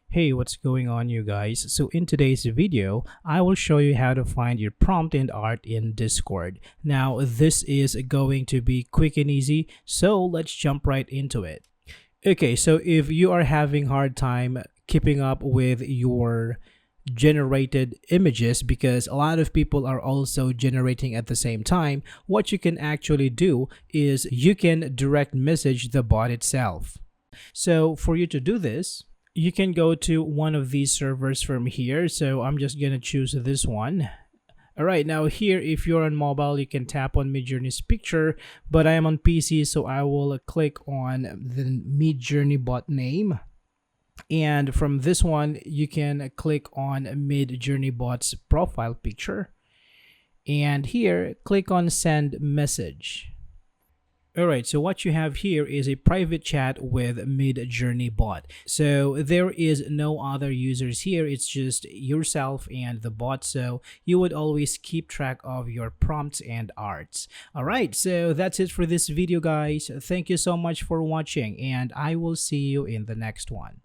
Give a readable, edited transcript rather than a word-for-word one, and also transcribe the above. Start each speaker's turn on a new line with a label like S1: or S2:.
S1: Hey, what's going on, you guys? So in today's video, I will show you how to find your prompt and art in Discord. Now, this is going to be quick and easy, so let's jump right into it. Okay, so if you are having hard time keeping up with your generated images because a lot of people are also generating at the same time, what you can actually do is you can direct message the bot itself. So for you to do this, you can go to one of these servers from here. So I'm just gonna choose this one. All right, now here, if you're on mobile, you can tap on Midjourney's picture, but I am on PC, so I will click on the Midjourney bot name. And from this one, you can click on Midjourney bot's profile picture. And here, click on send message. Alright, so what you have here is a private chat with Midjourney bot. So there is no other users here, it's just yourself and the bot, so you would always keep track of your prompts and arts. Alright, so that's it for this video, guys. Thank you so much for watching, and I will see you in the next one.